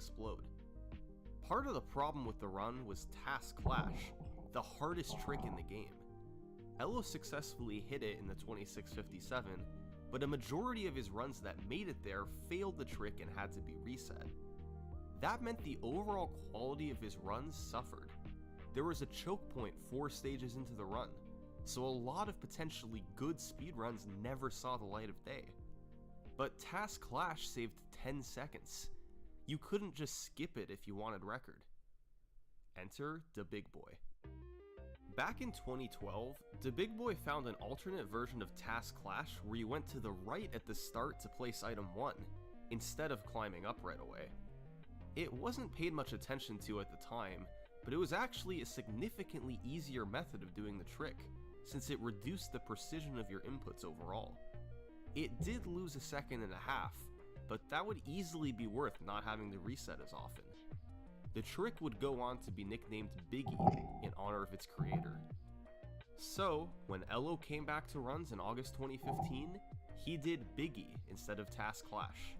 explode. Part of the problem with the run was Task Clash, the hardest trick in the game. Elo successfully hit it in the 2657, but a majority of his runs that made it there failed the trick and had to be reset. That meant the overall quality of his runs suffered. There was a choke point 4 stages into the run, so a lot of potentially good speedruns never saw the light of day. But Task Clash saved 10 seconds. You couldn't just skip it if you wanted record. Enter the Big Boy. Back in 2012, the Big Boy found an alternate version of Task Clash where you went to the right at the start to place item 1, instead of climbing up right away. It wasn't paid much attention to at the time, but it was actually a significantly easier method of doing the trick, since it reduced the precision of your inputs overall. It did lose a second and a half, but that would easily be worth not having to reset as often. The trick would go on to be nicknamed Biggie in honor of its creator. So, when Elo came back to runs in August 2015, he did Biggie instead of Task Clash.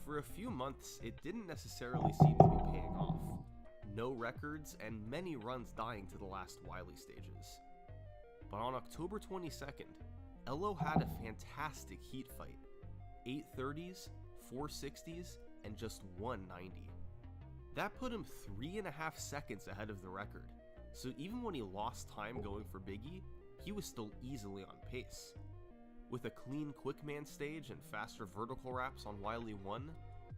For a few months, it didn't necessarily seem to be paying off. No records and many runs dying to the last Wily stages. But on October 22nd, Elo had a fantastic heat fight. 830s, 460s, and just 190. That put him 3.5 seconds ahead of the record, so even when he lost time going for Biggie, he was still easily on pace. With a clean Quickman stage and faster vertical wraps on Wily 1,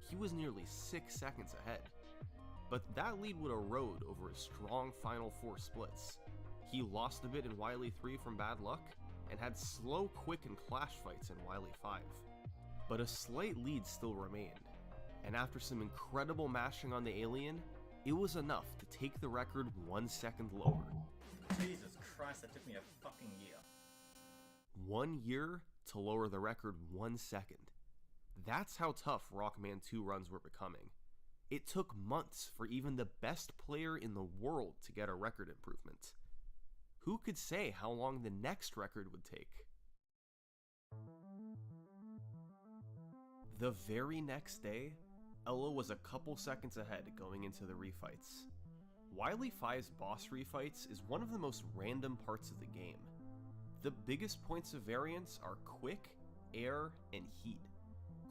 he was nearly 6 seconds ahead. But that lead would erode over his strong final 4 splits. He lost a bit in Wily 3 from bad luck, and had slow, quick, and clash fights in Wily 5. But a slight lead still remained, and after some incredible mashing on the alien, it was enough to take the record 1 second lower. Jesus Christ, that took me a fucking year. 1 year to lower the record 1 second. That's how tough Rockman 2 runs were becoming. It took months for even the best player in the world to get a record improvement. Who could say how long the next record would take? The very next day, Elo was a couple seconds ahead going into the refights. Wily 5's boss refights is one of the most random parts of the game. The biggest points of variance are quick, air, and heat.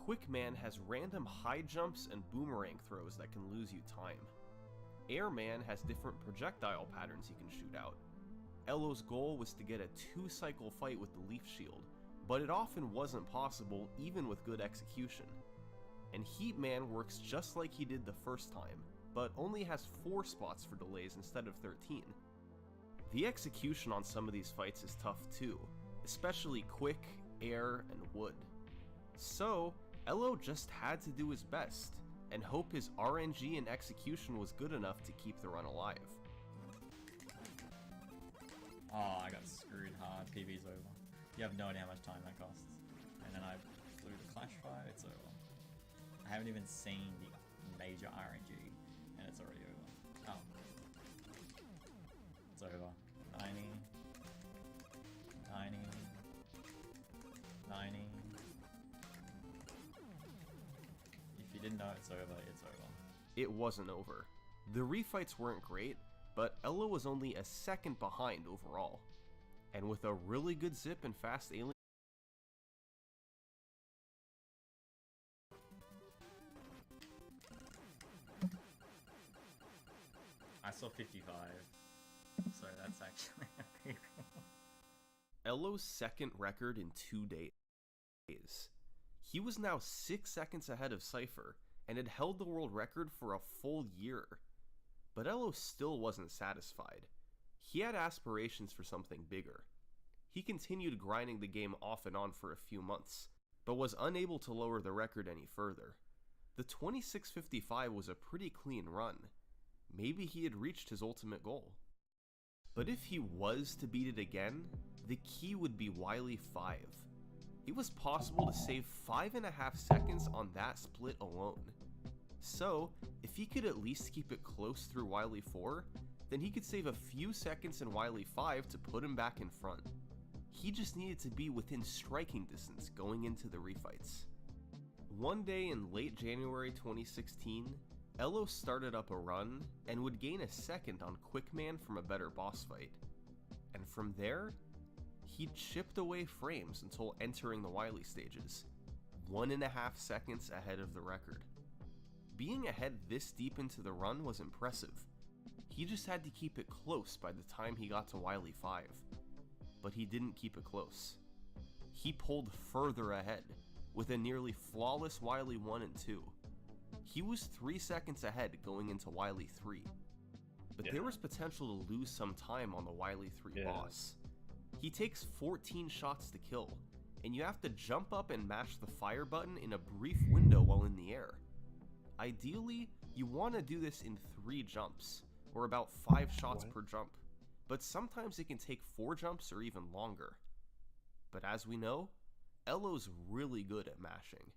Quickman has random high jumps and boomerang throws that can lose you time. Airman has different projectile patterns he can shoot out. Elo's goal was to get a 2-cycle fight with the Leaf Shield, but it often wasn't possible even with good execution. And Heatman works just like he did the first time, but only has 4 spots for delays instead of 13. The execution on some of these fights is tough too, especially quick, air, and wood. So, Elo just had to do his best, and hope his RNG and execution was good enough to keep the run alive. Oh, I got screwed hard. PB's over. You have no idea how much time that costs. And then I flew the Clash Fire, it's over. I haven't even seen the major RNG, and it's already over. Oh. It's over. 90. 90. 90. If you didn't know it's over, it's over. It wasn't over. The refights weren't great, but Elo was only a second behind overall. And with a really good zip and fast alien, I saw 55, so that's actually a PB. Elo's second record in 2 days. He was now 6 seconds ahead of Cypher, and had held the world record for a full year. But Elo still wasn't satisfied. He had aspirations for something bigger. He continued grinding the game off and on for a few months, but was unable to lower the record any further. The 2655 was a pretty clean run. Maybe he had reached his ultimate goal. But if he was to beat it again, the key would be Wily 5. It was possible to save 5.5 seconds on that split alone. So, if he could at least keep it close through Wily 4, then he could save a few seconds in Wily 5 to put him back in front. He just needed to be within striking distance going into the refights. One day in late January 2016, Elo started up a run and would gain a second on Quickman from a better boss fight. And from there, he chipped away frames until entering the Wily stages, 1.5 seconds ahead of the record. Being ahead this deep into the run was impressive. He just had to keep it close by the time he got to Wily 5. But he didn't keep it close. He pulled further ahead, with a nearly flawless Wily 1 and 2. He was 3 seconds ahead going into Wily 3. But there was potential to lose some time on the Wily 3 boss. He takes 14 shots to kill, and you have to jump up and mash the fire button in a brief window while in the air. Ideally, you want to do this in 3 jumps, or about 5 shots per jump, but sometimes it can take 4 jumps or even longer. But as we know, Elo's really good at mashing.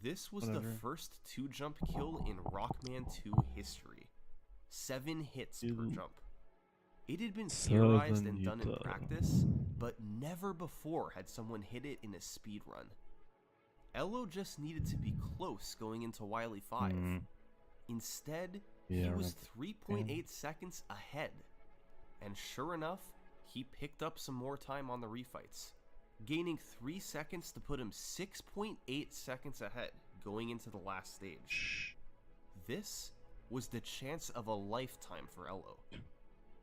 This was the first 2-jump kill in Rockman 2 history. 7 hits per jump. It had been theorized and done in practice, but never before had someone hit it in a speedrun. Elo just needed to be close going into Wily 5. Instead, he was 3.8 seconds ahead. And sure enough, he picked up some more time on the refights, gaining 3 seconds to put him 6.8 seconds ahead going into the last stage. This was the chance of a lifetime for Elo,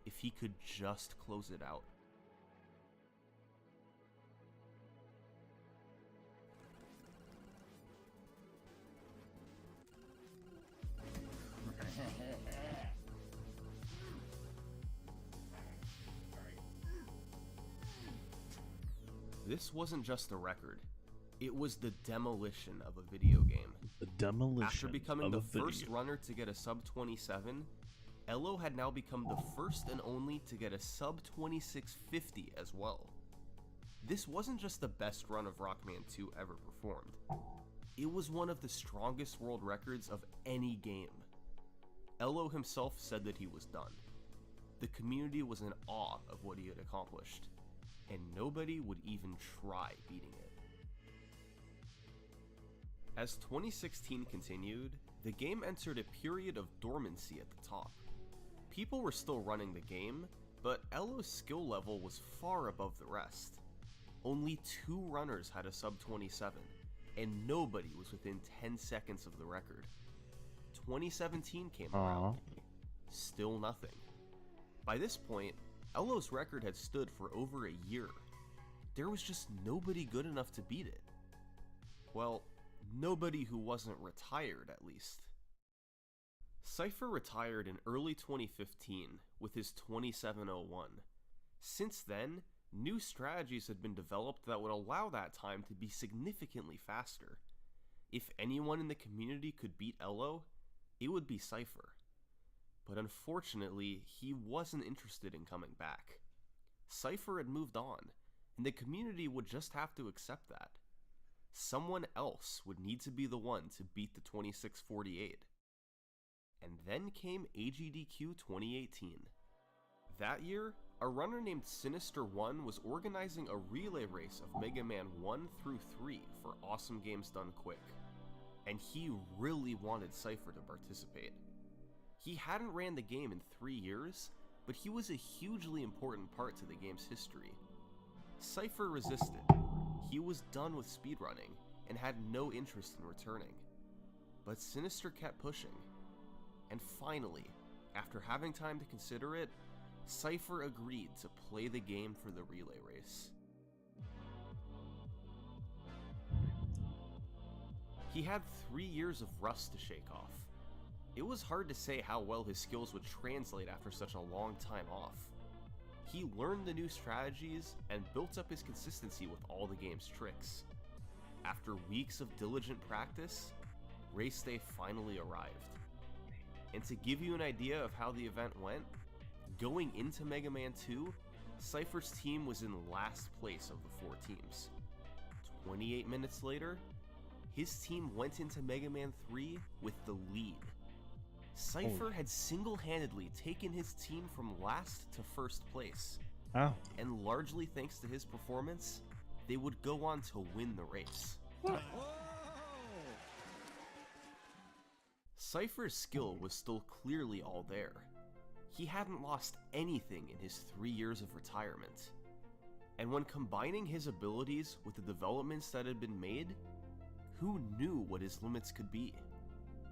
if he could just close it out. This wasn't just a record, it was the demolition of a video game. The demolition. After becoming the first runner to get a sub 27, Elo had now become the first and only to get a sub 2650 as well. This wasn't just the best run of Rockman 2 ever performed, it was one of the strongest world records of any game. Elo himself said that he was done. The community was in awe of what he had accomplished, and nobody would even try beating it. As 2016 continued, the game entered a period of dormancy at the top. People were still running the game, but Elo's skill level was far above the rest. Only 2 runners had a sub 27, and nobody was within 10 seconds of the record. 2017 came around. Still nothing. By this point, Elo's record had stood for over a year. There was just nobody good enough to beat it. Well, nobody who wasn't retired, at least. Cypher retired in early 2015 with his 2701. Since then, new strategies had been developed that would allow that time to be significantly faster. If anyone in the community could beat Elo, it would be Cypher. But unfortunately, he wasn't interested in coming back. Cypher had moved on, and the community would just have to accept that. Someone else would need to be the one to beat the 2648. And then came AGDQ 2018. That year, a runner named Sinister1 was organizing a relay race of Mega Man 1 through 3 for Awesome Games Done Quick, and he really wanted Cypher to participate. He hadn't ran the game in 3 years, but he was a hugely important part to the game's history. Cypher resisted. He was done with speedrunning and had no interest in returning. But Sinister kept pushing. And finally, after having time to consider it, Cypher agreed to play the game for the relay race. He had 3 years of rust to shake off. It was hard to say how well his skills would translate after such a long time off. He learned the new strategies and built up his consistency with all the game's tricks. After weeks of diligent practice, race day finally arrived. And to give you an idea of how the event went, going into Mega Man 2, Cypher's team was in last place of the 4 teams. 28 minutes later, his team went into Mega Man 3 with the lead. Cypher had single-handedly taken his team from last to first place. Oh. And largely thanks to his performance, they would go on to win the race. Cypher's skill was still clearly all there. He hadn't lost anything in his 3 years of retirement. And when combining his abilities with the developments that had been made, who knew what his limits could be?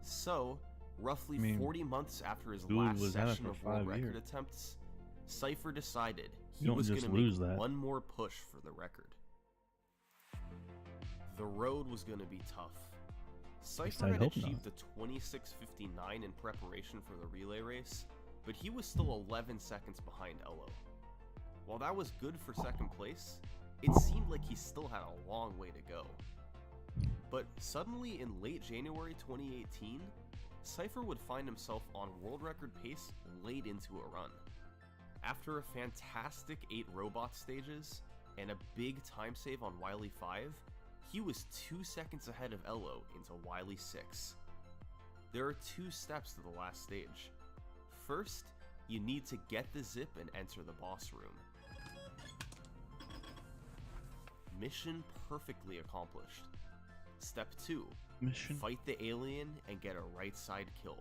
So, roughly 40 months after his last session of world record attempts, Cypher decided he was going to make one more push for the record. The road was going to be tough. Cypher had achieved the 26:59 in preparation for the relay race, but he was still 11 seconds behind Elo. While that was good for second place, it seemed like he still had a long way to go. But suddenly in late January 2018, Cypher would find himself on world record pace late into a run. After a fantastic 8 robot stages and a big time save on Wily 5, he was 2 seconds ahead of Elo into Wily 6. There are 2 steps to the last stage. First, you need to get the zip and enter the boss room. Mission perfectly accomplished. Step 2, fight the alien and get a right side kill.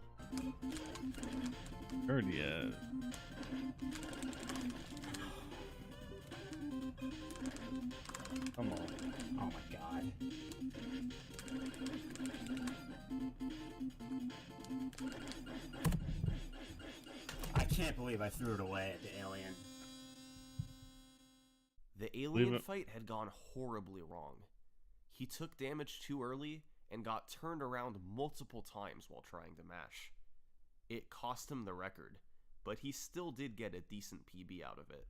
Come on. Oh my god. I can't believe I threw it away at the alien. The alien fight had gone horribly wrong. He took damage too early and got turned around multiple times while trying to mash. It cost him the record, but he still did get a decent PB out of it.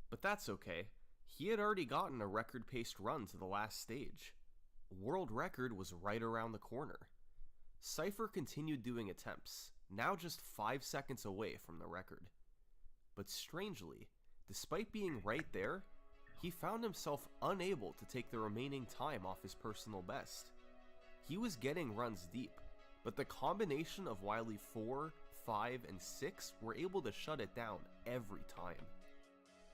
But that's okay. He had already gotten a record-paced run to the last stage. World record was right around the corner. Cypher continued doing attempts, now just 5 seconds away from the record. But strangely, despite being right there, he found himself unable to take the remaining time off his personal best. He was getting runs deep, but the combination of Wily 4, 5, and 6 were able to shut it down every time.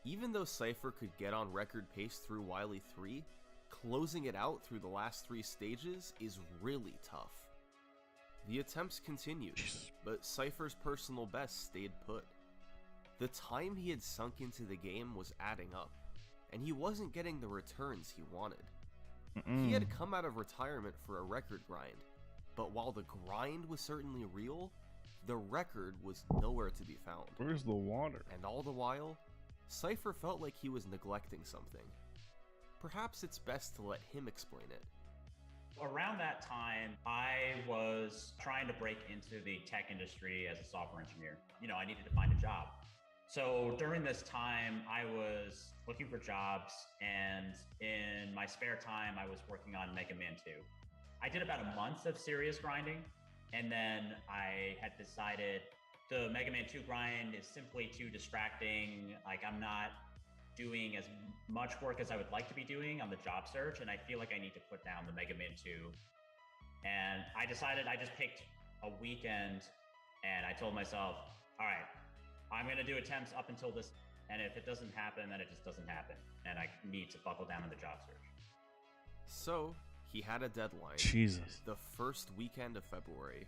Even though Cypher could get on record pace through Wily 3, closing it out through the last 3 stages is really tough. The attempts continued, but Cypher's personal best stayed put. The time he had sunk into the game was adding up, and he wasn't getting the returns he wanted. He had come out of retirement for a record grind, but while the grind was certainly real, the record was nowhere to be found. Where's the water? And all the while, Cypher felt like he was neglecting something. Perhaps it's best to let him explain it. Around that time, I was trying to break into the tech industry as a software engineer. You know, I needed to find a job. So during this time, I was looking for jobs, and in my spare time, I was working on Mega Man 2. I did about a month of serious grinding, and then I had decided the Mega Man 2 grind is simply too distracting. Like, I'm not doing as much work as I would like to be doing on the job search, and I feel like I need to put down the Mega Man 2. And I decided, I just picked a weekend, and I told myself, all right, I'm gonna do attempts up until this, and if it doesn't happen, then it just doesn't happen, and I need to buckle down in the job search. So, he had a deadline. Jesus. The first weekend of February.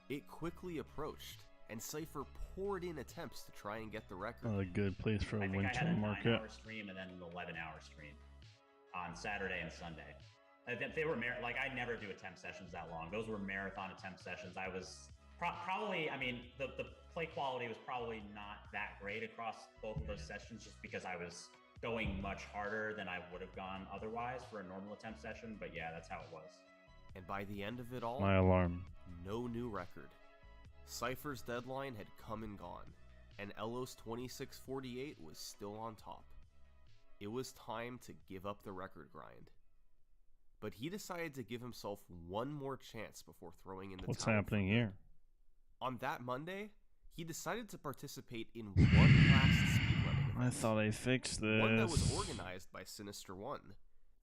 It quickly approached, and Cypher poured in attempts to try and get the record. Not a good place for a winter market. I had a 9-hour stream and then an 11-hour stream on Saturday and Sunday. They were like, I never do attempt sessions that long. Those were marathon attempt sessions. I was probably, I mean, the play quality was probably not that great across both of those sessions, just because I was going much harder than I would have gone otherwise for a normal attempt session. But yeah, that's how it was. And by the end of it all, my alarm. No new record. Cypher's deadline had come and gone, and Elos 2648 was still on top. It was time to give up the record grind. But he decided to give himself one more chance before throwing in the towel. What's happening here? On that Monday, he decided to participate in one last speedrunning event. I thought I fixed this. One that was organized by Sinister One,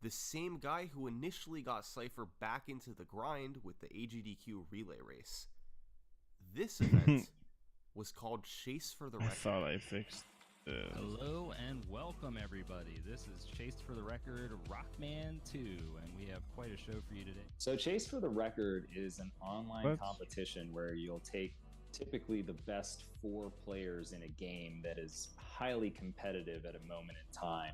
the same guy who initially got Cypher back into the grind with the AGDQ relay race. This event was called Chase for the I Record. thought I fixed this. Hello and welcome everybody. This is Chase for the Record Rockman 2, and we have quite a show for you today. So Chase for the Record is an online What? competition where you'll take typically the best 4 players in a game that is highly competitive at a moment in time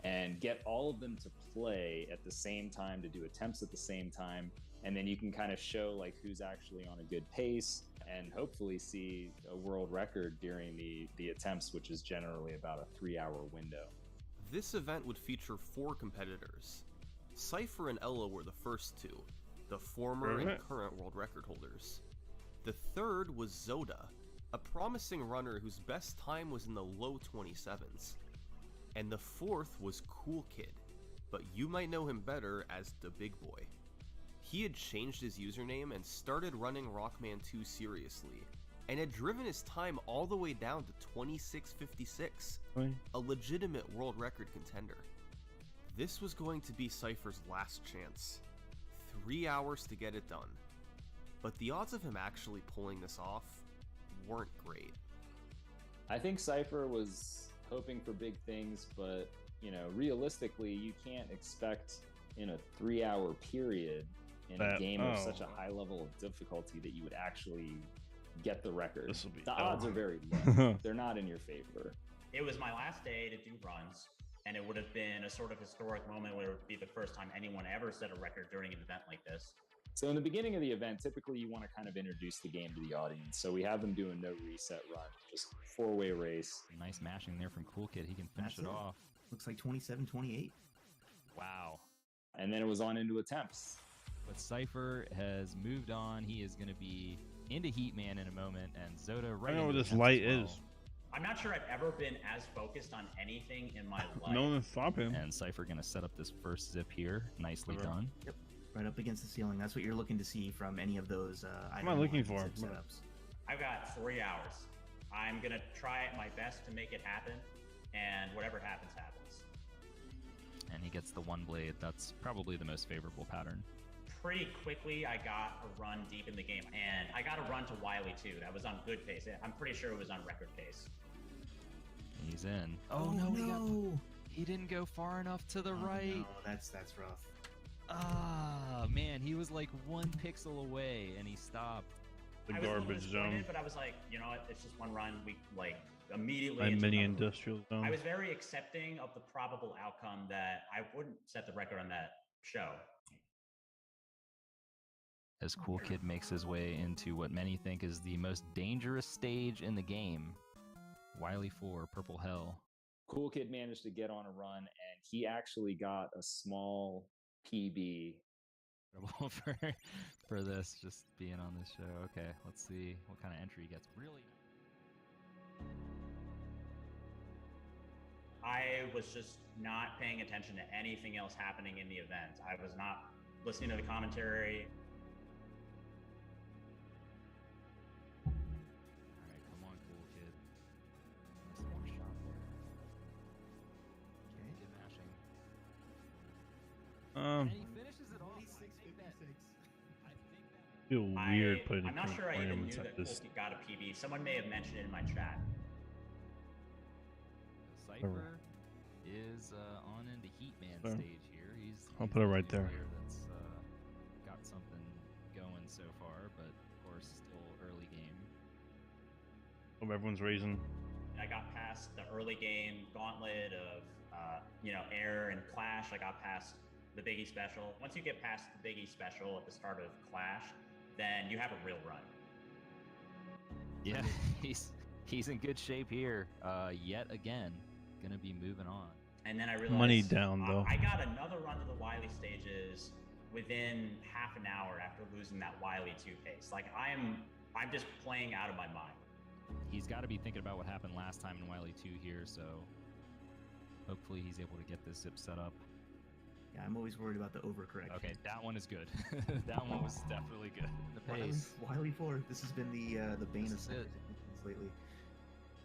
and get all of them to play at the same time, to do attempts at the same time, and then you can kind of show like who's actually on a good pace and hopefully see a world record during the attempts, which is generally about a 3-hour window. This event would feature 4 competitors. Cypher and Ella were the first 2, the former and current world record holders. The third was Zoda, a promising runner whose best time was in the low 27s. And the fourth was Cool Kid, but you might know him better as the Big Boy. He had changed his username and started running Rockman 2 seriously, and had driven his time all the way down to 26:56, a legitimate world record contender. This was going to be Cypher's last chance. 3 hours to get it done. But the odds of him actually pulling this off weren't great. I think Cypher was hoping for big things, but realistically, you can't expect in a 3-hour period in a game of such a high level of difficulty that you would actually get the record. This will be the odds are very low. They're not in your favor. It was my last day to do runs, and it would have been a sort of historic moment where it would be the first time anyone ever set a record during an event like this. So in the beginning of the event, typically you want to kind of introduce the game to the audience. So we have them do a no reset run, just 4-way race. Nice mashing there from Cool Kid. He can finish That's it it. off. Looks like 27-28. Wow. And then it was on into attempts. But Cypher has moved on. He is going to be into Heatman in a moment, and Zoda right I know into what this attempts light as well. is. I'm not sure I've ever been as focused on anything in my life. No one can stop him. And Cypher going to set up this first zip here. Nicely Okay. done. Yep. Right up against the ceiling. That's what you're looking to see from any of those am I looking for? setups. I've got 3 hours. I'm going to try my best to make it happen, and whatever happens, happens. And he gets the one blade. That's probably the most favorable pattern. Pretty quickly, I got a run deep in the game, and I got a run to Wily too. That was on good pace. I'm pretty sure it was on record pace. He's in. Oh, no. He didn't go far enough to the right. No, that's rough. Ah, man, he was like 1 pixel away, and he stopped. The I was a little garbage disappointed, zone. but I was like, you know what? It's just one run. We immediately. My into mini another run. industrial zone. I was very accepting of the probable outcome that I wouldn't set the record on that show. As Cool Kid makes his way into what many think is the most dangerous stage in the game. Wily 4, Purple Hell. Cool Kid managed to get on a run, and he actually got a small PB. for this, just being on this show. Okay, let's see what kind of entry he gets. Really? I was just not paying attention to anything else happening in the event. I was not listening to the commentary. Alright, come on, Cool Kid. Missed one shot there. Okay. Good mashing. Um, And he finishes it off. I think that- feel weird putting I'm not current sure I even knew ornaments that at this. Cool Kid got a PB. Someone may have mentioned it in my chat. Cypher is on into Heatman Sure. stage here. I'll he's put it the right new there. player that's got something going so far, but of course still early game. Hope everyone's raising. I got past the early game gauntlet of, air and Clash. I got past the Biggie Special. Once you get past the Biggie Special at the start of Clash, then you have a real run. Yeah, he's in good shape here. Yet again, gonna be moving on. And then I realized Money down, though. I got another run to the Wily stages within half an hour after losing that Wily 2 pace. Like I'm just playing out of my mind. He's got to be thinking about what happened last time in Wily 2 here, so hopefully he's able to get this zip set up. Yeah, I'm always worried about the overcorrection. Okay, that one is good. That one was definitely good. The pace. Wily 4. This has been the bane This of is some it. lately.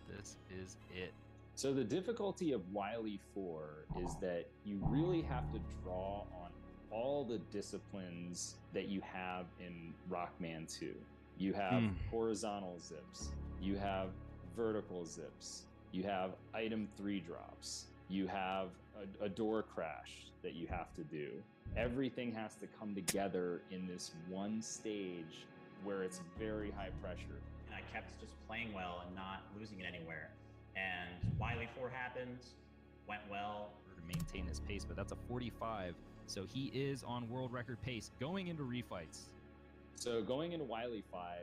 This is it. So the difficulty of Wily 4 is that you really have to draw on all the disciplines that you have in Rockman 2. You have horizontal zips. You have vertical zips. You have item 3 drops. You have a door crash that you have to do. Everything has to come together in this one stage where it's very high pressure. And I kept just playing well and not losing it anywhere. And Wily 4 happened, went well. To maintain his pace, but that's a 45. So he is on world record pace going into refights. So going into Wily 5,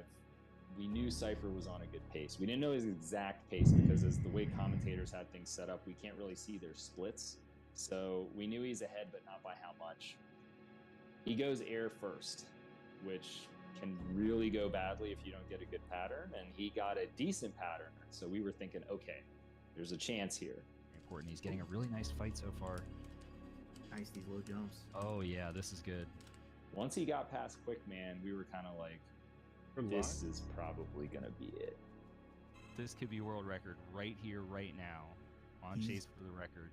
we knew Cypher was on a good pace. We didn't know his exact pace because as the way commentators had things set up, we can't really see their splits. So we knew he's ahead, but not by how much. He goes air first, which can really go badly if you don't get a good pattern, and he got a decent pattern. So we were thinking, okay, there's a chance here. Important. He's getting a really nice fight so far. Nice, these low jumps. Oh yeah, this is good. Once he got past Quickman, we were kind of like, this is probably going to be it. This could be world record right here, right now. On chase for the record.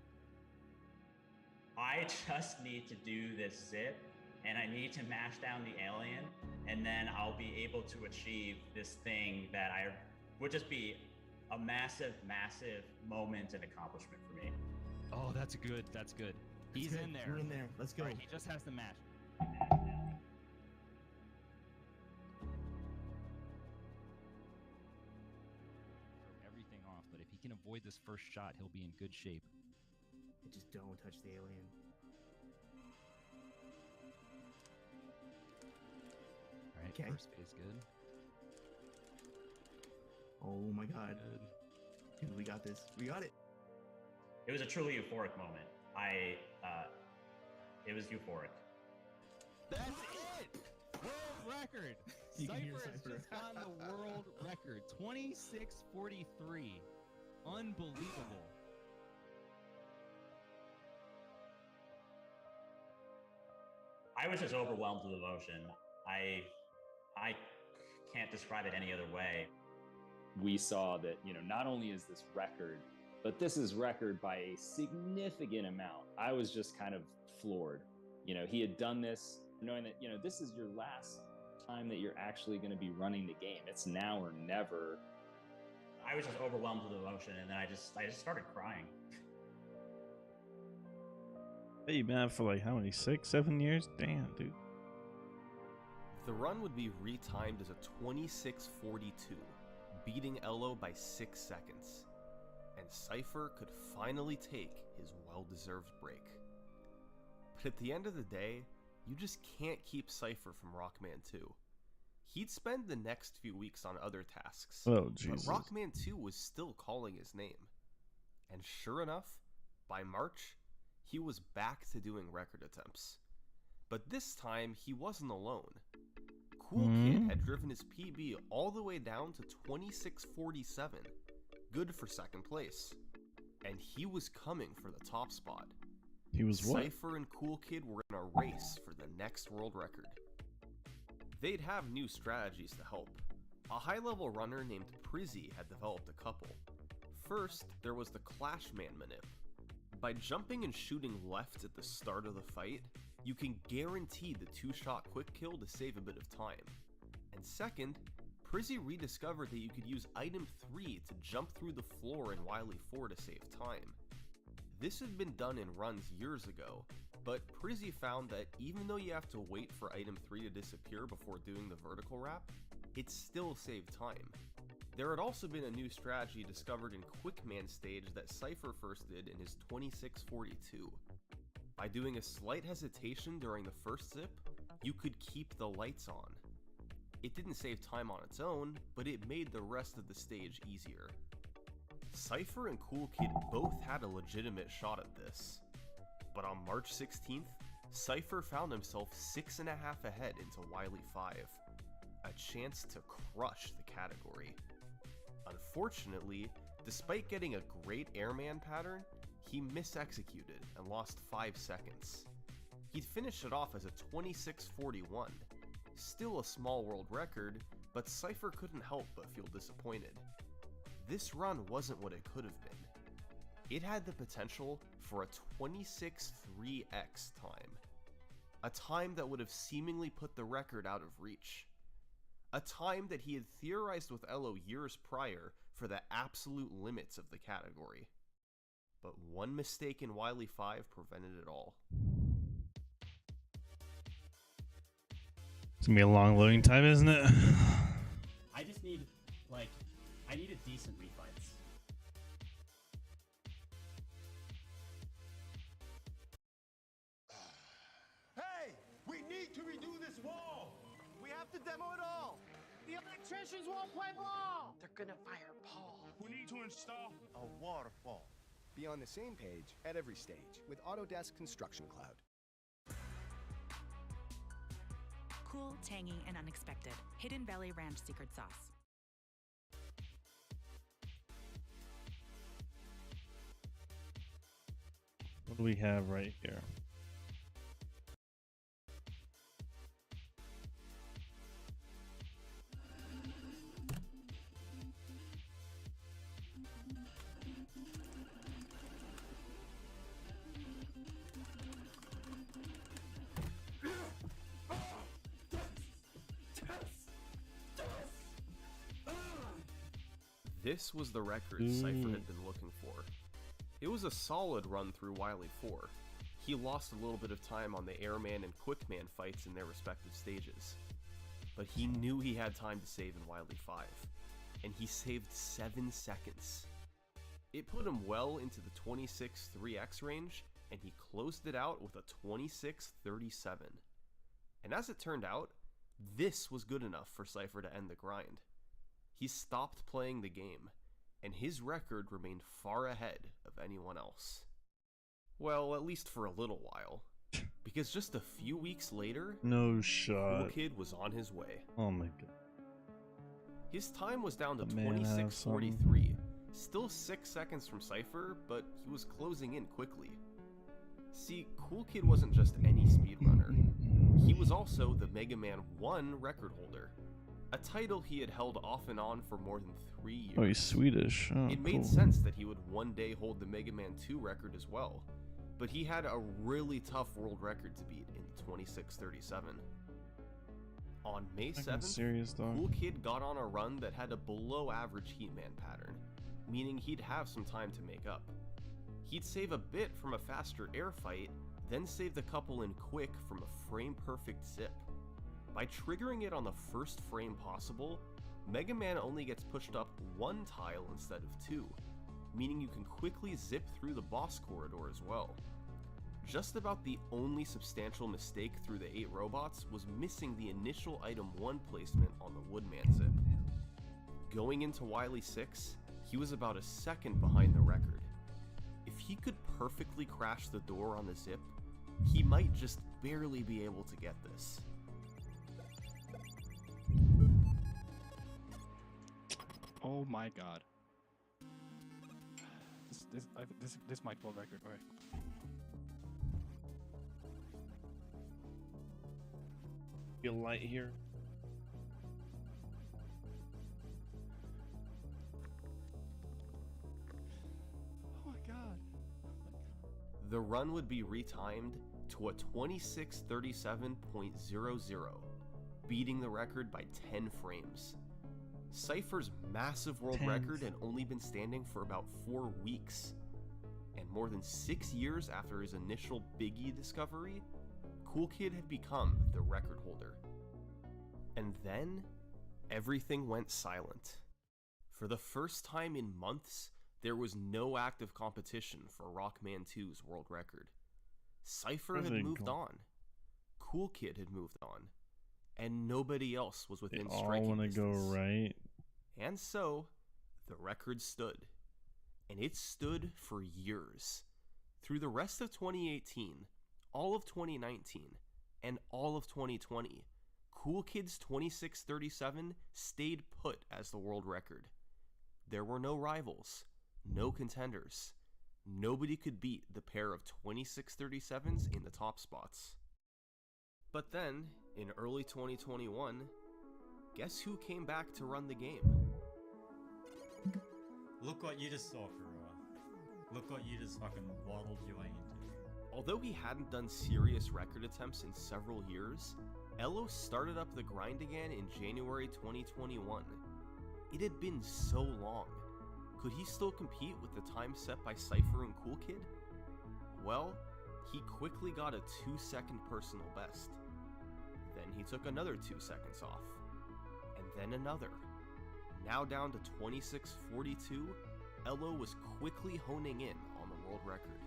I just need to do this zip, and I need to mash down the alien, and then I'll be able to achieve this thing that I would just be a massive, massive moment and accomplishment for me. Oh, that's good. That's good. He's in there. We're in there. Let's go. All right, he just has to match. Everything off, but if he can avoid this first shot, he'll be in good shape. Just don't touch the alien. All right, Okay. first phase good. Oh my god. Good. Dude, we got this. We got it. It was a truly euphoric moment. It was euphoric. That's it! World record! You can hear Cypher has Cypher. just gotten the world record. 26:43. Unbelievable. I was just overwhelmed with emotion. I can't describe it any other way. We saw that, not only is this record, but this is record by a significant amount. I was just kind of floored. He had done this knowing that, this is your last time that you're actually going to be running the game. It's now or never. I was just overwhelmed with emotion, and then I just started crying. Hey, you've been out for like how many? 6, 7 years? Damn, dude. The run would be retimed as a 26:42, beating Elo by 6 seconds. And Cypher could finally take his well-deserved break. But at the end of the day, you just can't keep Cypher from Rockman 2. He'd spend the next few weeks on other tasks, Oh, Jesus. but Rockman 2 was still calling his name. And sure enough, by March, he was back to doing record attempts. But this time, he wasn't alone. Cool Kid had driven his PB all the way down to 26:47, good for second place. And he was coming for the top spot. He was what? Cypher and Cool Kid were in a race for the next world record. They'd have new strategies to help. A high-level runner named Prizzy had developed a couple. First, there was the Clash Man manip. By jumping and shooting left at the start of the fight, you can guarantee the 2-shot quick kill to save a bit of time. And second, Prizzy rediscovered that you could use item 3 to jump through the floor in Wily 4 to save time. This had been done in runs years ago, but Prizzy found that even though you have to wait for item 3 to disappear before doing the vertical wrap, it still saved time. There had also been a new strategy discovered in Quickman stage that Cypher first did in his 26:42. By doing a slight hesitation during the first zip, you could keep the lights on. It didn't save time on its own, but it made the rest of the stage easier. Cypher and Cool Kid both had a legitimate shot at this. But on March 16th, Cypher found himself 6.5 ahead into Wily 5. A chance to crush the category. Unfortunately, despite getting a great airman pattern, he misexecuted and lost 5 seconds. He'd finish it off as a 26:41. Still a small world record, but Cypher couldn't help but feel disappointed. This run wasn't what it could have been. It had the potential for a 26:3x time. A time that would have seemingly put the record out of reach. a time that he had theorized with Elo years prior for the absolute limits of the category. But one mistake in Wily 5 prevented it all. It's gonna be a long loading time, isn't it? I just need, like, I need a decent refights. Hey, we need to redo this wall. We have to demo it all. The electricians won't play ball. They're gonna fire Paul. We need to install a waterfall. Be on the same page at every stage with Autodesk Construction Cloud. Cool, tangy, and unexpected. Hidden Valley Ranch secret sauce. What do we have right here? This was the record Cypher had been looking for. It was a solid run through Wily 4. He lost a little bit of time on the Airman and Quickman fights in their respective stages. But he knew he had time to save in Wily 5, and he saved 7 seconds. It put him well into the 26 3x range, and he closed it out with a 26-37. And as it turned out, this was good enough for Cypher to end the grind. He stopped playing the game, and his record remained far ahead of anyone else. Well, at least for a little while, because just a few weeks later, No shot. Cool Kid was on his way. Oh my god. His time was down to The man have some. 26:43, still 6 seconds from Cypher, but he was closing in quickly. See, Cool Kid wasn't just any speedrunner. He was also the Mega Man 1 record holder, a title he had held off and on for more than 3 years. Oh, he's Swedish. Oh, It made cool. sense that he would one day hold the Mega Man 2 record as well, but he had a really tough world record to beat in 26:37. On May Fucking 7th, serious, dog. Cool Kid got on a run that had a below average Heatman pattern, meaning he'd have some time to make up. He'd save a bit from a faster air fight, then save the couple in quick from a frame perfect zip. By triggering it on the first frame possible, Mega Man only gets pushed up 1 tile instead of 2, meaning you can quickly zip through the boss corridor as well. Just about the only substantial mistake through the 8 robots was missing the initial item 1 placement on the Woodman zip. Going into Wily 6, he was about a second behind the record. If he could perfectly crash the door on the zip, he might just barely be able to get this. Oh my god. This might world record, alright. Feel light here. Oh my god. The run would be retimed to a 26:37.00, beating the record by 10 frames. Cypher's massive world record had only been standing for about 4 weeks, and more than 6 years after his initial Biggie discovery, Cool Kid had become the record holder. And then, everything went silent. For the first time in months, there was no active competition for Rockman 2's world record. Cypher had moved on, Cool Kid had moved on, and nobody else was within They all striking want to go distance. right. And so, the record stood. And it stood for years. Through the rest of 2018, all of 2019, and all of 2020, Cool Kid's 26:37 stayed put as the world record. There were no rivals, no contenders. Nobody could beat the pair of 26:37s in the top spots. But then, in early 2021, guess who came back to run the game? Look what you just saw, Kurua. Look what you just fucking waddled your way into. Although he hadn't done serious record attempts in several years, Elo started up the grind again in January 2021. It had been so long. Could he still compete with the time set by Cypher and Cool Kid? Well, he quickly got a 2-second personal best. Then he took another 2 seconds off. And then another. Now down to 26:42, Elo was quickly honing in on the world record.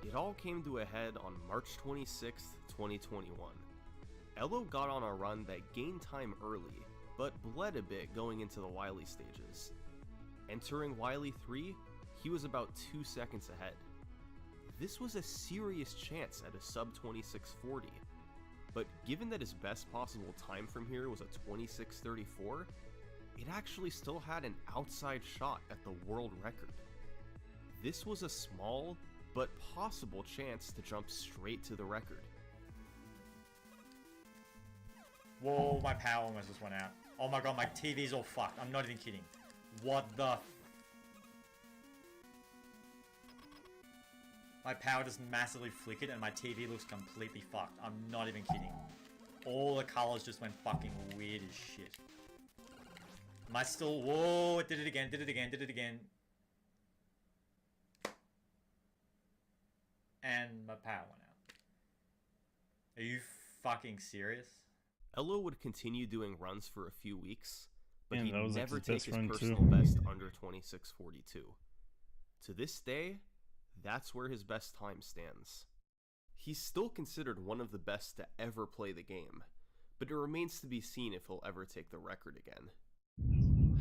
It all came to a head on March 26th, 2021. Elo got on a run that gained time early, but bled a bit going into the Wily stages. Entering Wily 3, he was about 2 seconds ahead. This was a serious chance at a sub 26:40, but given that his best possible time from here was a 26:34, it actually still had an outside shot at the world record. This was a small, but possible chance to jump straight to the record. Whoa, my power almost just went out. Oh my god, my TV's all fucked. I'm not even kidding. What the My power just massively flickered and my TV looks completely fucked. I'm not even kidding. All the colors just went fucking weird as shit. Am I still... Whoa, it did it again, did it again, did it again. And my power went out. Are you fucking serious? Elo would continue doing runs for a few weeks, but he'd that was never like take his his best run, personal too. best under 26:42. To this day, that's where his best time stands. He's still considered one of the best to ever play the game, but it remains to be seen if he'll ever take the record again.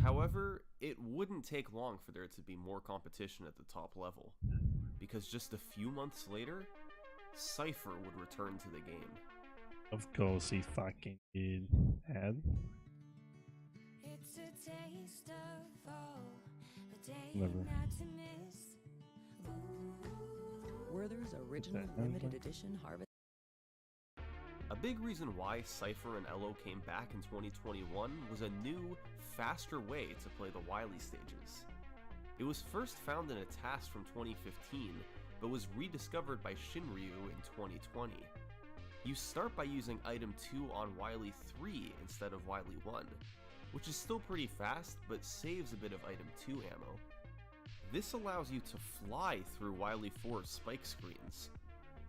However, it wouldn't take long for there to be more competition at the top level, because just a few months later, Cypher would return to the game. Of course he fucking did. Had. It's a taste of fall, a day Never. not to miss. Werther's original limited edition harvest. A big reason why Cypher and Elo came back in 2021 was a new, faster way to play the Wily stages. It was first found in a task from 2015, but was rediscovered by Shinryu in 2020. You start by using item 2 on Wily 3 instead of Wily 1, which is still pretty fast, but saves a bit of item 2 ammo. This allows you to fly through Wily 4's spike screens.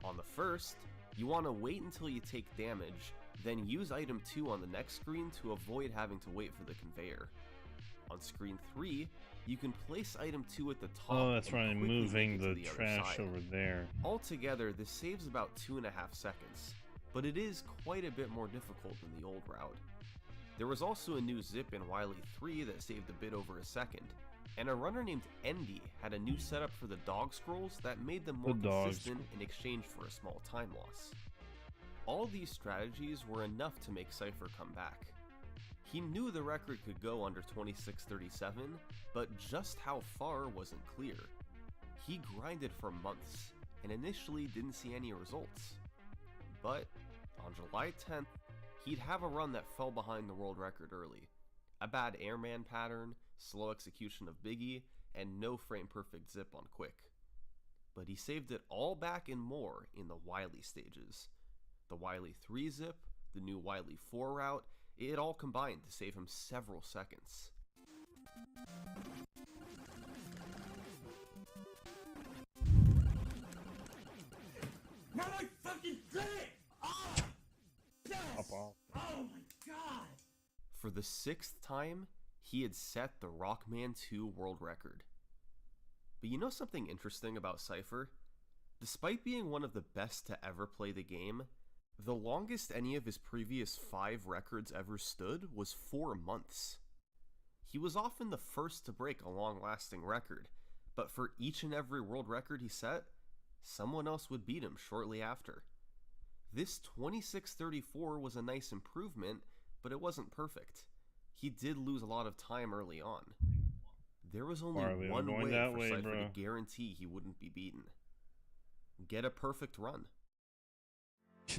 On the first, you want to wait until you take damage, then use item 2 on the next screen to avoid having to wait for the conveyor. On screen 3, you can place item 2 at the top. Oh, that's and right, quickly moving make it to the other trash side. over there. Altogether, this saves about 2.5 seconds, but it is quite a bit more difficult than the old route. There was also a new zip in Wily 3 that saved a bit over a second, and a runner named Endy had a new setup for the dog scrolls that made them more consistent in exchange for a small time loss. All these strategies were enough to make Cypher come back. He knew the record could go under 26:37, but just how far wasn't clear. He grinded for months, and initially didn't see any results. But on July 10th, he'd have a run that fell behind the world record early. A bad airman pattern, slow execution of Biggie, and no frame perfect zip on Quick. But he saved it all back and more in the Wily stages. The Wily 3 zip, the new Wily 4 route, it all combined to save him several seconds. Now I fucking did it! Oh! Yes! Oh my god! For the 6th time, he had set the Rockman 2 world record. But you know something interesting about Cypher? Despite being one of the best to ever play the game, the longest any of his previous 5 records ever stood was 4 months. He was often the first to break a long-lasting record, but for each and every world record he set, someone else would beat him shortly after. This 26:34 was a nice improvement, but it wasn't perfect. He did lose a lot of time early on. There was only one way for Cypher to guarantee he wouldn't be beaten. Get a perfect run.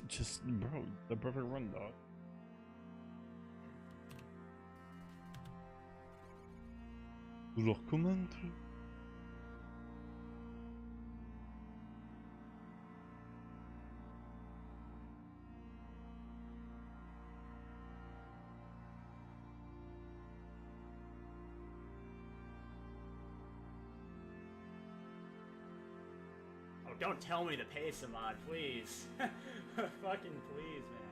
Just, bro, the perfect run, dog. Vous le recommande? Don't tell me to pay some mod, please. Fucking please, man.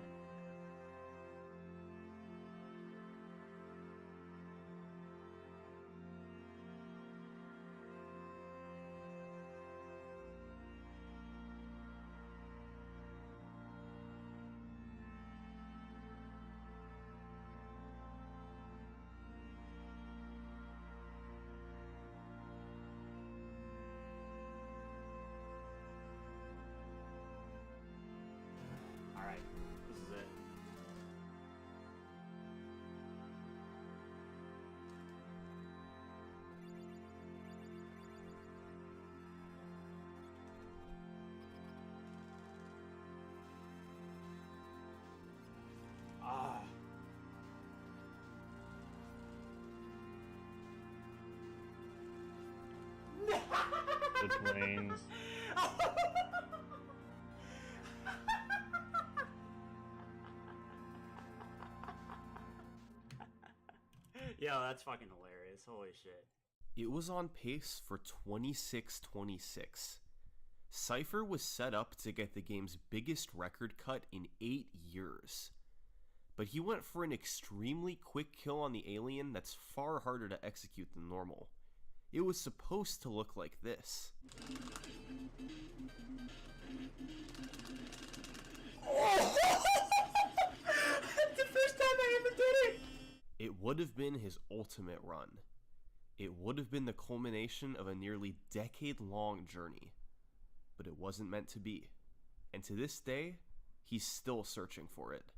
Alright, this is it. Ah. The planes. Yo, that's fucking hilarious. Holy shit. It was on pace for 26-26. Cypher was set up to get the game's biggest record cut in 8 years. But he went for an extremely quick kill on the alien that's far harder to execute than normal. It was supposed to look like this. Oh! That's the first time I ever did it! It would have been his ultimate run. It would have been the culmination of a nearly decade-long journey. But it wasn't meant to be. And to this day, he's still searching for it.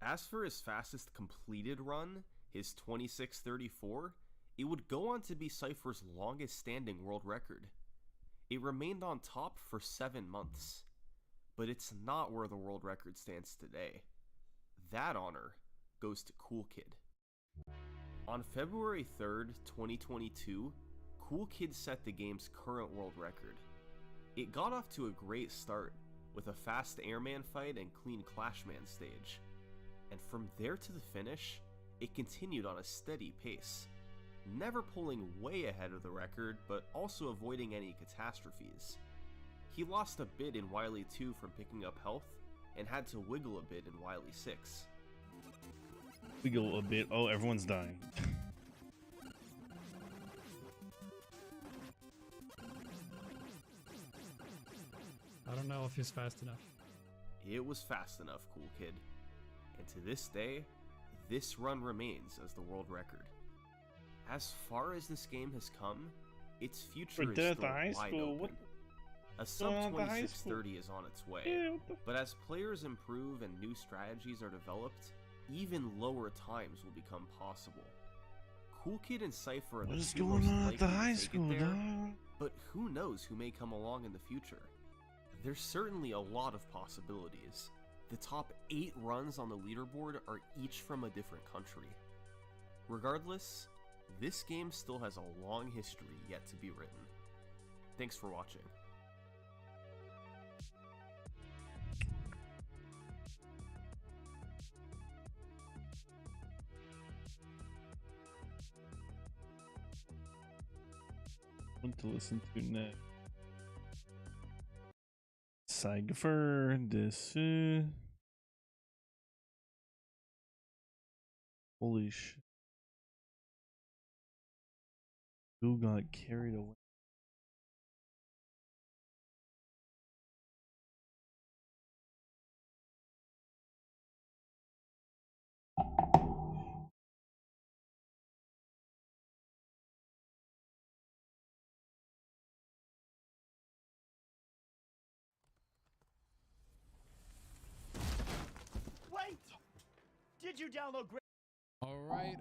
As for his fastest completed run, his 26:34, it would go on to be Cypher's longest standing world record. It remained on top for 7 months. But it's not where the world record stands today. That honor goes to Cool Kid. On February 3rd, 2022, Cool Kid set the game's current world record. It got off to a great start, with a fast airman fight and clean clashman stage. And from there to the finish, it continued on a steady pace, never pulling way ahead of the record, but also avoiding any catastrophes. He lost a bit in Wily 2 from picking up health, and had to wiggle a bit in Wily 6. Wiggle a bit. Oh, everyone's dying. I don't know if he's fast enough. It was fast enough, Cool Kid. And to this day, this run remains as the world record. As far as this game has come, its future is still wide open. A sub 2630 is on its way, but as players improve and new strategies are developed, even lower times will become possible. Cool Kid and Cypher are the What's two going most on at the likely to high make school, it there, dog? but who knows who may come along in the future. There's certainly a lot of possibilities. The top 8 runs on the leaderboard are each from a different country. Regardless, this game still has a long history yet to be written. Thanks for watching. What to listen to next? Cypher, this. Holy shit. Who got carried away? Wait! Did you download great? Alright.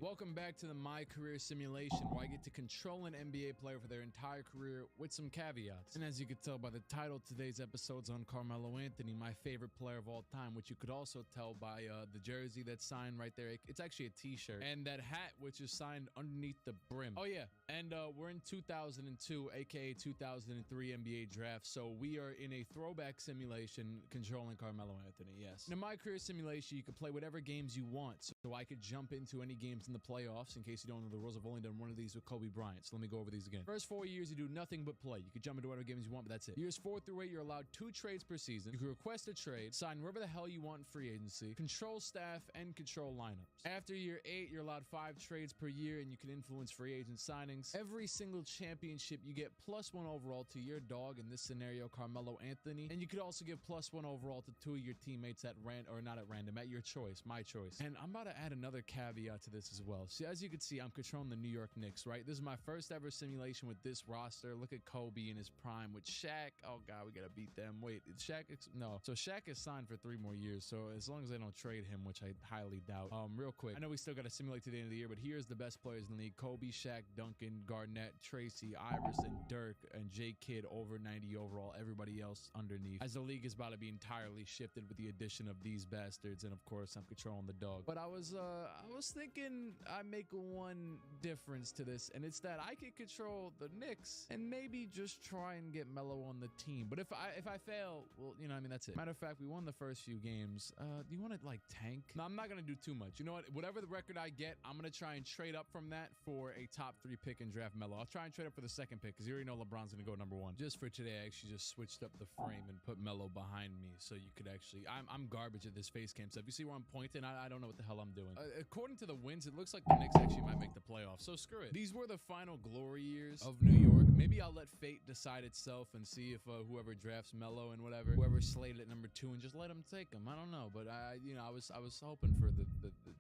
Welcome back to the My Career Simulation, where I get to control an NBA player for their entire career with some caveats. And as you can tell by the title, today's episode's on Carmelo Anthony, my favorite player of all time, which you could also tell by the jersey that's signed right there. It's actually a t-shirt. And that hat, which is signed underneath the brim. Oh yeah, and we're in 2002, aka 2003 NBA draft, so we are in a throwback simulation controlling Carmelo Anthony, yes. In My Career Simulation, you can play whatever games you want. want, so I could jump into any games in the playoffs. In case you don't know the rules, I've only done one of these with Kobe Bryant, so let me go over these again. First 4 years, you do nothing but play. You could jump into whatever games you want, but that's it. Years 4 through 8, you're allowed 2 trades per season. You can request a trade, sign wherever the hell you want in free agency, control staff, and control lineups. After year 8, you're allowed 5 trades per year, and you can influence free agent signings. Every single championship, you get +1 overall to your dog, in this scenario, Carmelo Anthony, and you could also give +1 overall to 2 of your teammates at random, at your choice, my choice. And I'm about to add another caveat to this as well. See, as you can see, I'm controlling the New York Knicks, right? This is my first ever simulation with this roster. Look at Kobe in his prime with Shaq. Oh God, we gotta beat them. Wait, Shaq? No. So Shaq is signed for 3 more years. So as long as they don't trade him, which I highly doubt. Real quick, I know we still gotta simulate to the end of the year, but here's the best players in the league: Kobe, Shaq, Duncan, Garnett, Tracy, Iverson, Dirk, and J Kidd over 90 overall. Everybody else underneath. As the league is about to be entirely shifted with the addition of these bastards, and of course I'm controlling the dog. But I was thinking I make one difference to this, and it's that I could control the Knicks and maybe just try and get Melo on the team. But if I fail, well, you know, I mean, that's it. Matter of fact, we won the first few games. Do you want to like tank? No, I'm not gonna do too much. You know what? Whatever the record I get, I'm gonna try and trade up from that for a top 3 pick and draft Melo. I'll try and trade up for the 2nd pick because you already know LeBron's gonna go number 1. Just for today, I actually just switched up the frame and put Melo behind me so you could actually. I'm garbage at this face cam stuff. You see where I'm pointing? I don't know what the hell I'm doing. According to the wins, it looks like the Knicks actually might make the playoffs. So screw it. These were the final glory years of New York. Maybe I'll let fate decide itself and see if whoever drafts Melo and whoever slated at number 2 and just let them take him. I don't know, but I was hoping for the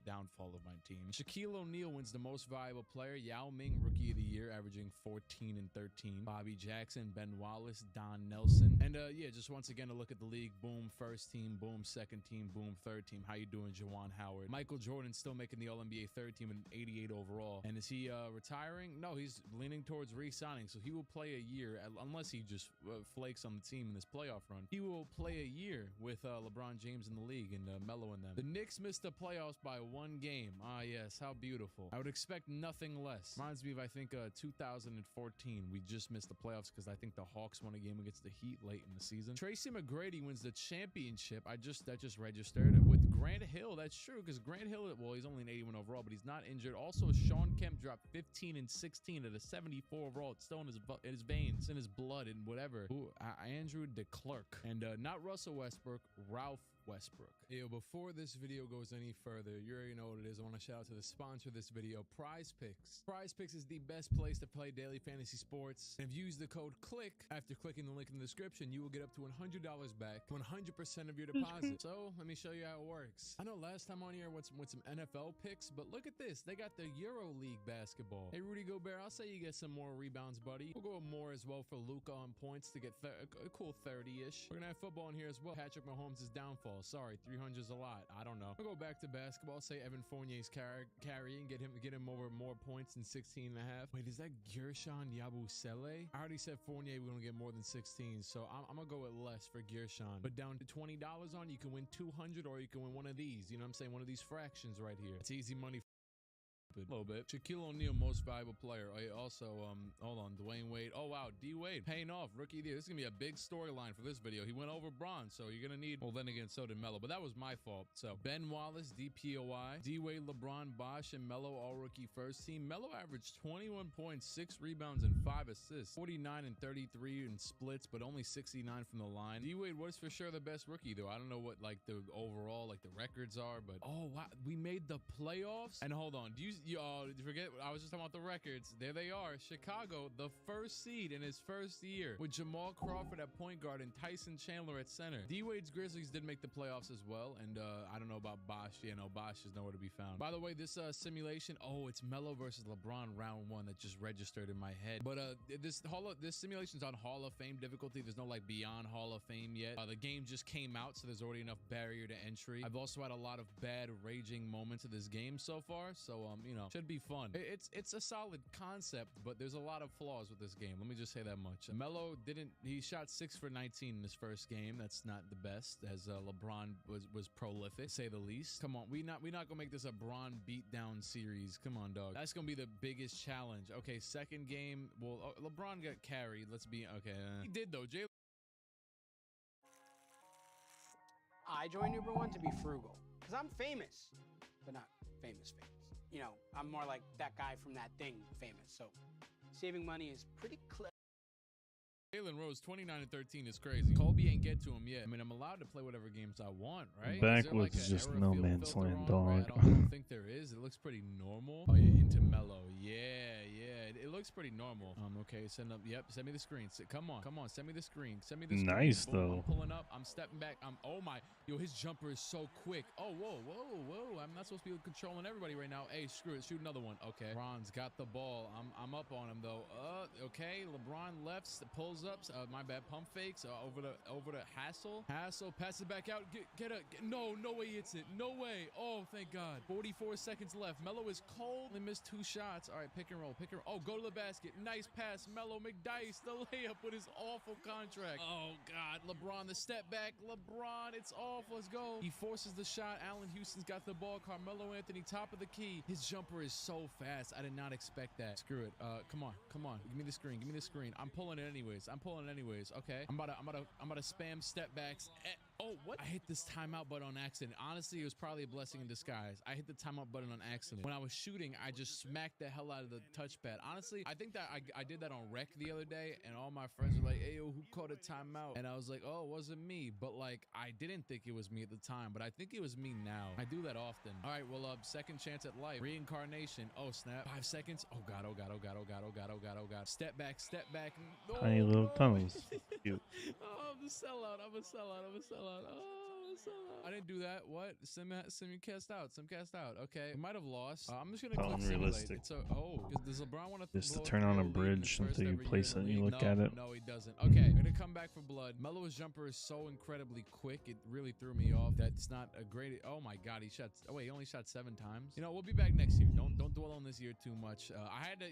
downfall of my team. Shaquille O'Neal wins the most valuable player. Yao Ming, rookie of the year, averaging 14 and 13. Bobby Jackson, Ben Wallace, Don Nelson, and yeah, just once again to look at the league. Boom, 1st team. Boom, 2nd team. Boom, 3rd team. How you doing, Juwan Howard? Michael Jordan still making the All-NBA 3rd team and 88 overall. And is he retiring? No, he's leaning towards re-signing, so he will play a year, unless he just flakes on the team in this playoff run. He will play a year with LeBron James in the league and Melo in them. The Knicks missed the playoffs by 1 game. Ah, yes, how beautiful. I would expect nothing less. Reminds me of, I think, 2014. We just missed the playoffs because I think the Hawks won a game against the Heat late in the season. Tracy McGrady wins the championship. That just registered with Grant Hill. That's true because Grant Hill, well, he's only an 81 overall, but he's not injured. Also, Sean Kemp dropped 15 and 16 at a 74 overall. It's still in his veins, in his blood, and whatever. Ooh, Andrew DeClercq. And not Russell Westbrook, Ralph Westbrook. Yo, before this video goes any further, you already know what it is. I want to shout out to the sponsor of this video, Prize Picks. Prize Picks is the best place to play daily fantasy sports. And if you use the code CLICK after clicking the link in the description, you will get up to $100 back, 100% of your deposit. So let me show you how it works. I know last time on here with some NFL picks, but look at this. They got the Euro League basketball. Hey, Rudy Gobert, I'll say you get some more rebounds, buddy. We'll go with more as well for Luka on points to get a cool 30-ish. We're gonna have football in here as well. Patrick Mahomes' downfall. Sorry, 300's a lot. I don't know. We'll go back to basketball. Say Evan Fournier's carrying. Get him over more points than 16 and a half. Wait, is that Gershon Yabusele? I already said Fournier we're gonna get more than 16, so I'm gonna go with less for Gershon. But down to $20 on, you can win 200, or you can win one of these. You know what I'm saying? One of these fractions right here. It's easy money. A little bit. Shaquille O'Neal, most valuable player. Also, hold on, Dwayne Wade. Oh wow, D Wade paying off, rookie of the year. This is gonna be a big storyline for this video. He went over bronze, so you're gonna need. Well, then again, so did Melo, but that was my fault. So Ben Wallace, DPOY, D Wade, LeBron, Bosh, and Melo all rookie 1st team. Melo averaged 21 points, 6 rebounds, and 5 assists. 49 and 33 in splits, but only 69 from the line. D Wade was for sure the best rookie though. I don't know what like the overall like the records are, but oh wow, we made the playoffs. And hold on, did you forget? I was just talking about the records. There they are. Chicago, the 1st seed in his 1st year, with Jamal Crawford at point guard and Tyson Chandler at center. D-Wade's Grizzlies did make the playoffs as well, and I don't know about Bosh. Yeah, no, Bosh is nowhere to be found. By the way, this simulation, oh, it's Melo versus LeBron round 1 that just registered in my head. But this simulation's on Hall of Fame difficulty. There's no like beyond Hall of Fame yet. The game just came out, so there's already enough barrier to entry. I've also had a lot of bad raging moments of this game so far, so you know, should be fun. It's a solid concept, but there's a lot of flaws with this game. Let me just say that much. Melo he shot 6 for 19 in his 1st game. That's not the best, as LeBron was prolific, to say the least. Come on, we not gonna make this a Bron beatdown series. Come on, dog. That's gonna be the biggest challenge. Okay, 2nd game. Well, LeBron got carried. Let's be okay. He did though. I joined Uber One to be frugal, because I'm famous. but not famous. You know, I'm more like that guy from that thing famous. So saving money is pretty clever. Jalen Rose, 29 and 13 is crazy. Colby ain't get to him yet. I mean, I'm allowed to play whatever games I want, right? Backwoods is is there just like no field man's filter land, on, right? dog. I don't think there is. It looks pretty normal. Oh yeah, into Mellow. Yeah. It looks pretty normal. Okay, send up. Yep, send me the screen. Come on. Send me the screen. Send me the screen. Nice, Boom, though. I'm pulling up. I'm stepping back. Oh my. Yo, his jumper is so quick. Oh, whoa. I'm not supposed to be controlling everybody right now. Hey, screw it. Shoot another one. Okay. LeBron's got the ball. I'm up on him though. Okay. LeBron lefts, pulls up. My bad. Pump fakes. Over to Hassel. Hassel passes back out. No way hits it. No way. Oh, thank God. 44 seconds left. Mello is cold. Only missed 2 shots. All right, pick and roll. Oh, go to the basket. Nice pass. Mello McDice, the layup with his awful contract. Oh, God. LeBron, the step back. LeBron, it's off. Let's go. He forces the shot. Allen Houston's got the ball. Carmelo Anthony, top of the key. His jumper is so fast. I did not expect that. Screw it. Come on. Give me the screen. I'm pulling it anyways. Okay. I'm about to spam step backs. Oh, what? I hit this timeout button on accident. Honestly, it was probably a blessing in disguise. I hit the timeout button on accident. When I was shooting, I just smacked the hell out of the touchpad. Honestly, I think that I did that on rec the other day, and all my friends were like, hey, yo, who called a timeout? And I was like, oh, it wasn't me. But, like, I didn't think it was me at the time, but I think it was me now. I do that often. All right, well, second chance at life. Reincarnation. Oh, snap. 5 seconds. Oh, God. Step back. Oh, Tiny little tunnels. Cute. Oh, I'm a sellout. Oh, I'm a sellout. I didn't do that. What? Sim cast out. Okay. I might have lost. I'm just going to click Unrealistic. simulate. Does LeBron want to Just to turn on a bridge until you place it and you look at it. No, he doesn't. Okay, I'm going to come back for blood. Melo's jumper is so incredibly quick. It really threw me off. That's not a great... Oh, my God. He only shot 7 times. You know, we'll be back next year. Don't dwell on this year too much. I had to,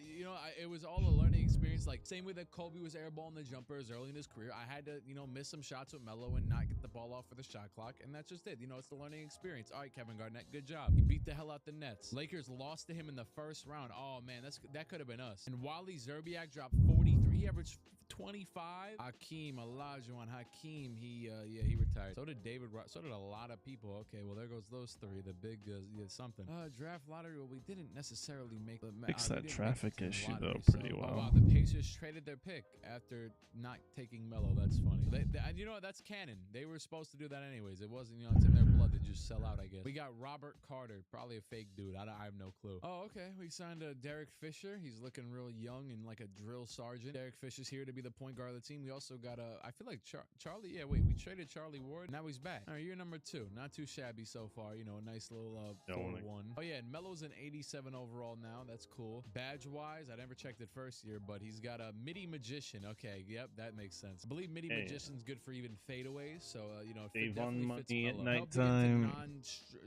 it was all a learning experience. Like, same way that Kobe was airballing the jumpers early in his career. I had to, miss some shots with Melo and not get the ball off for the shot clock. And that's just it. It's the learning experience. All right, Kevin Garnett, good job. He beat the hell out the Nets. Lakers lost to him in the first round. Oh, man, that could have been us. And Wally Zerbiak dropped 43. He averaged 25. Hakeem Olajuwon. He retired. So did David. So did a lot of people. Okay, well, there goes those 3. The big something. Draft lottery. Well, we didn't necessarily make the Fix that traffic issue though pretty well. Wow, the Pacers traded their pick after not taking Melo. That's funny. You know what? That's canon. They were supposed to do that anyways. It wasn't, it's in their blood to just sell out, I guess. We got Robert Carter, probably a fake dude. I have no clue. Oh, okay. We signed Derek Fisher. He's looking real young and like a drill sergeant. Derek Fisher's here to be the point guard of the team. We also got I feel like Charlie. Yeah, wait. We traded Charlie Ward. Now he's back. All right, year number 2. Not too shabby so far. A nice little 4-1. Oh yeah, and Melo's an 87 overall now. That's cool. Badge wise, I never checked it first year, but he's got a MIDI Magician. Okay, yep, that makes sense. I believe MIDI Magician's good for even fadeaways. So save on money at Melo. nighttime.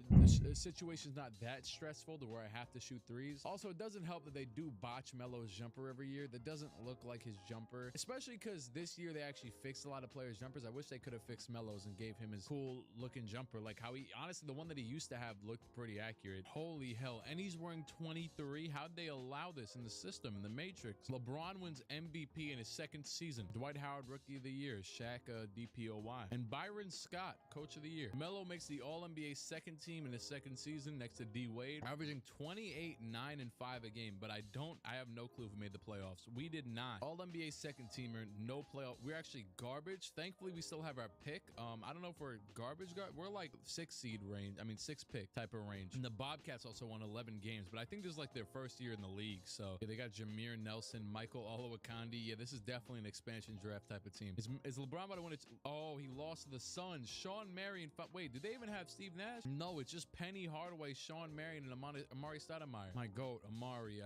The situation's not that stressful to where I have to shoot 3s. Also, it doesn't help that they do botch Melo's jumper every year. That doesn't look like his jumper, especially because this year they actually fixed a lot of players' jumpers. I wish they could have fixed Melo's and gave him his cool looking jumper, like how he honestly the one that he used to have looked pretty accurate. Holy hell! And he's wearing 23. How'd they allow this in the system, in the Matrix? LeBron wins MVP in his 2nd season. Dwight Howard Rookie of the Year. Shaq DPOY. And Byron Scott Coach of the Year. Melo makes the All-NBA 2nd team in his 2nd season next to D Wade, averaging 28, 9, and 5 a game. But I have no clue who made the playoffs. We did not. All-NBA 2nd teamer, no playoff. We're actually garbage. Thankfully, we still have our pick. I don't know if we're garbage. We're like 6 seed range. I mean 6 pick type of range. And the Bobcats also won 11 games, but I think this is like their first year in the league. So yeah, they got Jameer Nelson, Michael Olowokandi. Yeah, this is definitely an expansion draft type of team. Is LeBron about to win it? Oh, he lost to the Suns. Sean Marion. Wait, did they even have Steve Nash? No, it's just Penny Hardaway, Sean Marion, and Amari Stoudemire. My goat, Amari.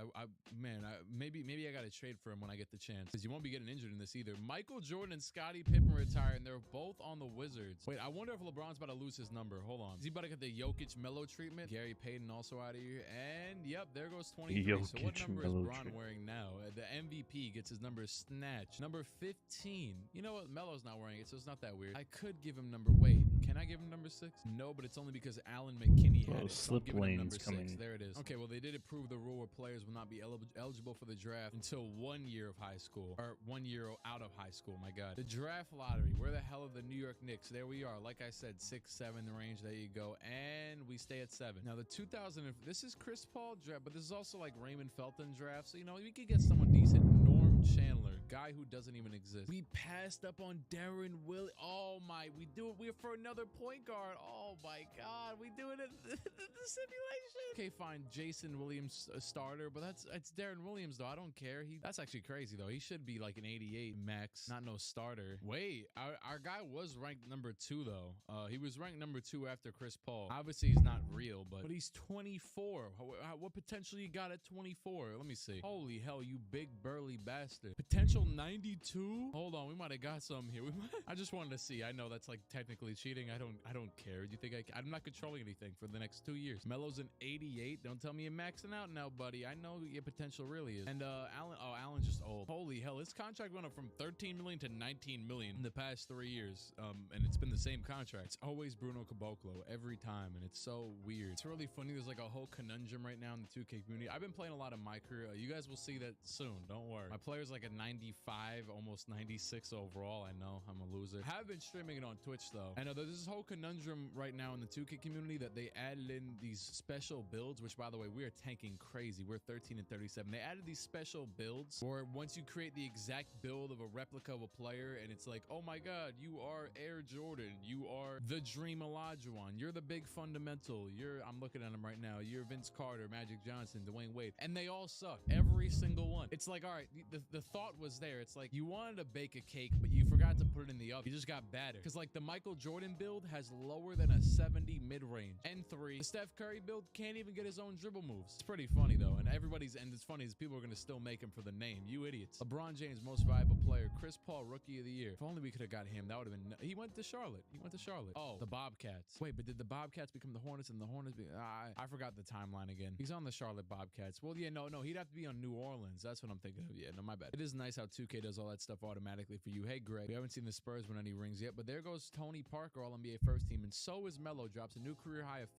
Maybe I got to trade for him when I get the chance, because you won't be getting injured in this either. Michael Jordan and Scottie Pippen retired, and they're both on the Wizards. Wait, I wonder if LeBron's about to lose his number. Hold on. Is he about to get the Jokic Melo treatment? Gary Payton also out of here. And yep, there goes 23. Jokic so what number is Melo Bron wearing now? The MVP gets his number snatched. Number 15. You know what? Melo's not wearing it, so it's not that weird. I could give him number... Wait, can I give him number 6? No, but it's only because Alan McKinney had it. So I'm giving him number 6. There it is. Okay, well, they did approve the rule where players will not be eligible for the draft until 1 year of high school. Or 1 year out of high school. My God. The draft lottery. Where the hell are the New York Knicks? There we are. Like I said, 6, 7 range. There you go. And we stay at 7. Now the 2000. This is Chris Paul draft, but this is also like Raymond Felton draft. So, you know, we could get someone decent. Norm Chandler, guy who doesn't even exist. We passed up on Darren Will. Oh my, we do it. We're for another point guard. Oh my God, we do it in the simulation. Okay, fine. Jason Williams starter, but it's Darren Williams though. I don't care. That's actually crazy though. He should be like an 88 max, not no starter. Wait, our guy was ranked number 2 though. He was ranked number 2 after Chris Paul. Obviously he's not real, but he's 24. What potential you got at 24? Let me see. Holy hell, you big burly bastard. Potential 92? Hold on, we might have got some here. I just wanted to see. I know that's like technically cheating. I don't care. Do you think I'm not controlling anything for the next 2 years? Melo's an 88. Don't tell me you're maxing out now, buddy. I know your potential really is. And Allen's just old. Holy hell, his contract went up from 13 million to 19 million in the past 3 years. And it's been the same contract. It's always Bruno Caboclo every time, and it's so weird. It's really funny. There's like a whole conundrum right now in the 2K community. I've been playing a lot of my career. You guys will see that soon. Don't worry. My player's like a 95, almost 96 overall. I know I'm a loser. I have been streaming it on Twitch though. I know there's this whole conundrum right now in the 2K community that they added in these special builds, which by the way, we are tanking crazy. We're 13 and 37. They added these special builds where once you create the exact build of a replica of a player, and it's like, oh my God, you are Air Jordan. You are the Dream Olajuwon. You're the big fundamental. I'm looking at them right now. You're Vince Carter, Magic Johnson, Dwayne Wade. And they all suck. Every single one. It's like, all right, the thought was there. It's like you wanted to bake a cake, but you forgot to put it in the oven. You just got badder. Because like the Michael Jordan build has lower than a 70 mid-range. N3. The Steph Curry build can't even get his own dribble moves. It's pretty funny though. And it's funny is people are going to still make him for the name. You idiots. LeBron James, most valuable player. Chris Paul, rookie of the year. If only we could have got him. That would have been... He went to Charlotte. Oh, the Bobcats. Wait, but did the Bobcats become the Hornets and the Hornets I forgot the timeline again. He's on the Charlotte Bobcats. Well, yeah, no, he'd have to be on New Orleans. That's what I'm thinking of. Yeah, no, my bad. It is nice how 2K does all that stuff automatically for you. Hey, Greg, we haven't seen the Spurs win any rings yet, but there goes Tony Parker, All-NBA first team, and so is Melo. Drops a new career high of